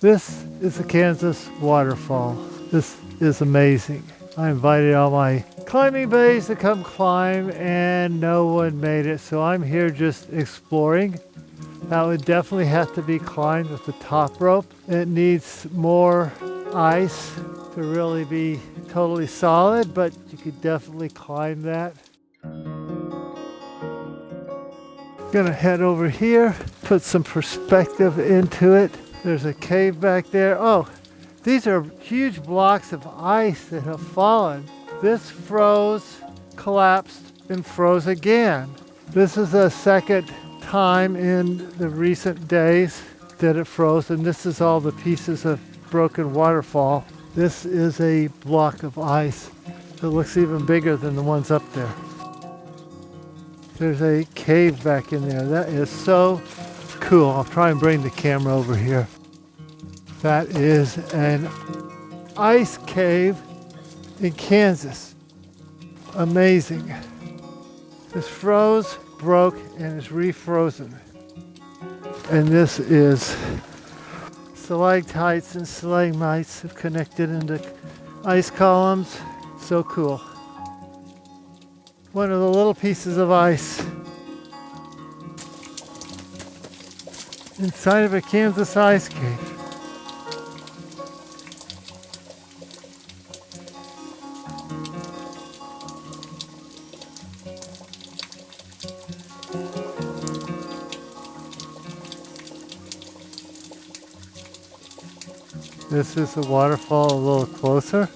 This is the Kansas Waterfall. This is amazing. I invited all my climbing buddies to come climb and no one made it, so I'm here just exploring. That would definitely have to be climbed with the top rope. It needs more ice to really be totally solid, but you could definitely climb that. Gonna head over here, put some perspective into it. There's a cave back there. Oh, these are huge blocks of ice that have fallen. This froze, collapsed, and froze again. This is the second time in the recent days that it froze, and this is all the pieces of broken waterfall. This is a block of ice that looks even bigger than the ones up there. There's a cave back in there. That is so cool. I'll try and bring the camera over here. That is an ice cave in Kansas. Amazing. This froze, broke, and is refrozen. And this is stalactites and stalagmites have connected into ice columns. So cool. One of the little pieces of ice inside of a Kansas ice cave. This is the waterfall a little closer.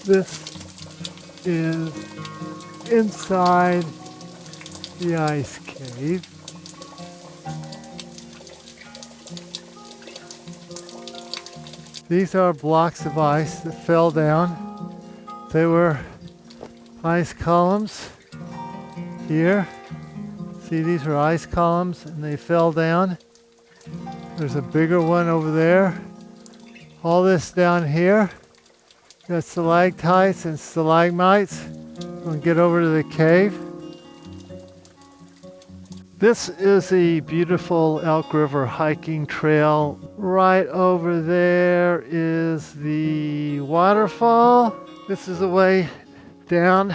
This is inside the ice cave. These are blocks of ice that fell down. They were ice columns here. See, these are ice columns and they fell down. There's a bigger one over there. All this down here. Got stalactites and stalagmites. We'll get over to the cave. This is the beautiful Elk River Hiking Trail. Right over there is the waterfall. This is the way down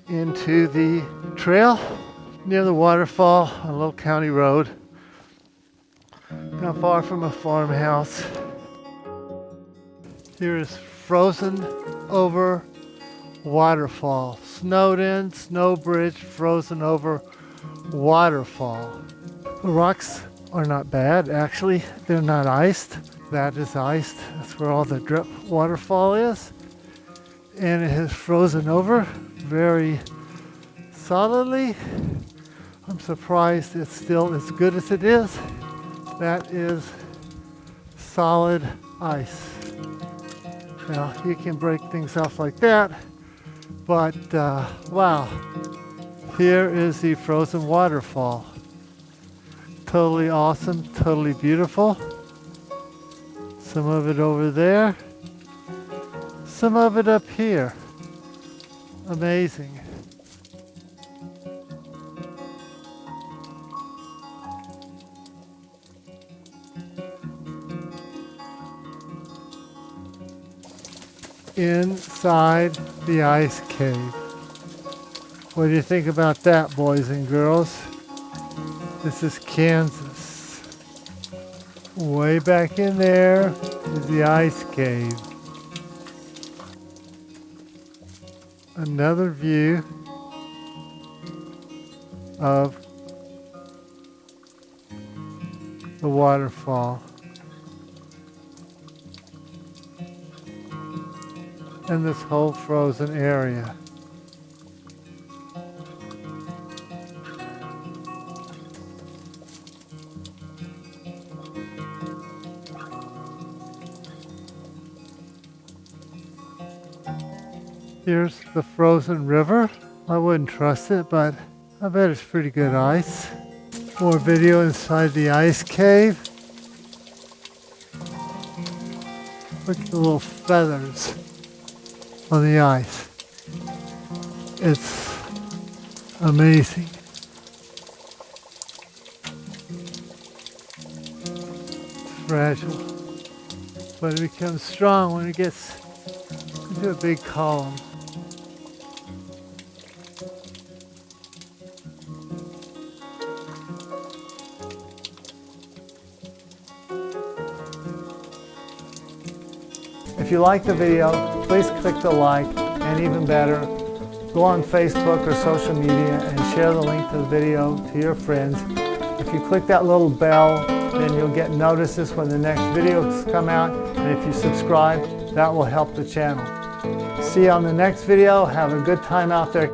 into the trail near the waterfall on a little county road. Not far from a farmhouse. Here is frozen over waterfall. Snowed in, snow bridge, frozen over waterfall. The rocks are not bad, actually. They're not iced. That is iced. That's where all the drip waterfall is. And it has frozen over very solidly. I'm surprised it's still as good as it is. That is solid ice. Now, you can break things off like that, but wow. Here is the frozen waterfall. Totally awesome, totally beautiful. Some of it over there. Some of it up here. Amazing. Inside the ice cave. What do you think about that, boys and girls? This is Kansas. Way back in there is the ice cave. Another view of the waterfall. And this whole frozen area. Here's the frozen river. I wouldn't trust it, but I bet it's pretty good ice. More video inside the ice cave. Look at the little feathers on the ice. It's amazing. It's fragile, but it becomes strong when it gets into a big column. If you like the video, please click the like, and even better, go on Facebook or social media and share the link to the video to your friends. If you click that little bell, then you'll get notices when the next videos come out, and if you subscribe, that will help the channel. See you on the next video. Have a good time out there.